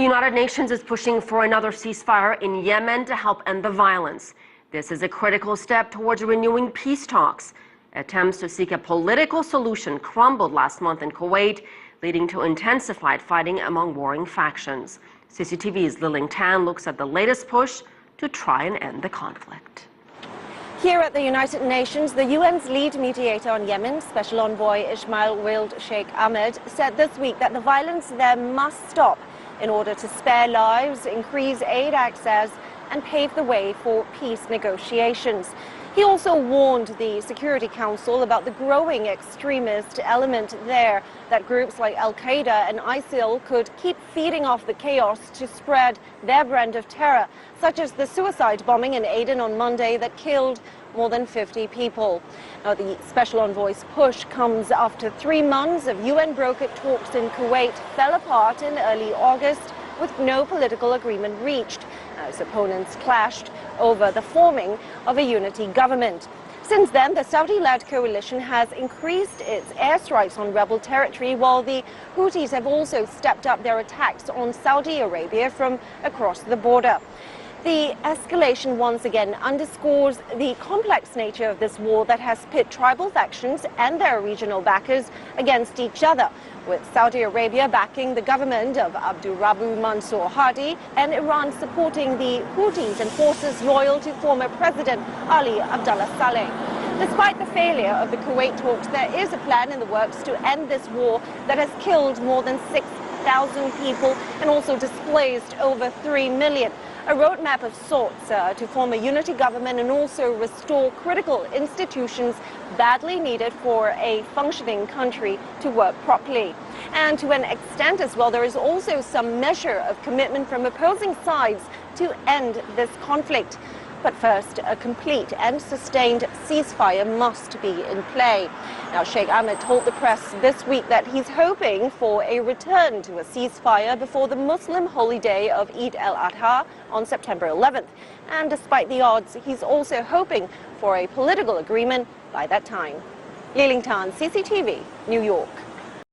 The United Nations is pushing for another ceasefire in Yemen to help end the violence. This is a critical step towards renewing peace talks. Attempts to seek a political solution crumbled last month in Kuwait, leading to intensified fighting among warring factions. CCTV's Lilling Tan looks at the latest push to try and end the conflict. Here at the United Nations, the UN's lead mediator on Yemen, Special Envoy Ismail Wild Sheikh Ahmed, said this week that the violence there must stop in order to spare lives, increase aid access, and pave the way for peace negotiations. He also warned the Security Council about the growing extremist element there, that groups like Al-Qaeda and ISIL could keep feeding off the chaos to spread their brand of terror, such as the suicide bombing in Aden on Monday that killed more than 50 people. Now, the Special Envoy's push comes after 3 months of UN-brokered talks in Kuwait fell apart in early August with no political agreement reached, as opponents clashed over the forming of a unity government. Since then, the Saudi-led coalition has increased its airstrikes on rebel territory, while the Houthis have also stepped up their attacks on Saudi Arabia from across the border. The escalation once again underscores the complex nature of this war that has pit tribal factions and their regional backers against each other, with Saudi Arabia backing the government of Abdurrabbu Mansour Hadi and Iran supporting the Houthis and forces loyal to former President Ali Abdullah Saleh. Despite the failure of the Kuwait talks, there is a plan in the works to end this war that has killed more than 6,000 people and also displaced over 3 million. A roadmap of sorts to form a unity government and also restore critical institutions badly needed for a functioning country to work properly. And to an extent as well, there is also some measure of commitment from opposing sides to end this conflict. But first, a complete and sustained ceasefire must be in play. Now, Sheikh Ahmed told the press this week that he's hoping for a return to a ceasefire before the Muslim holy day of Eid al-Adha on September 11th. And despite the odds, he's also hoping for a political agreement by that time. Lilling Tan, CCTV, New York.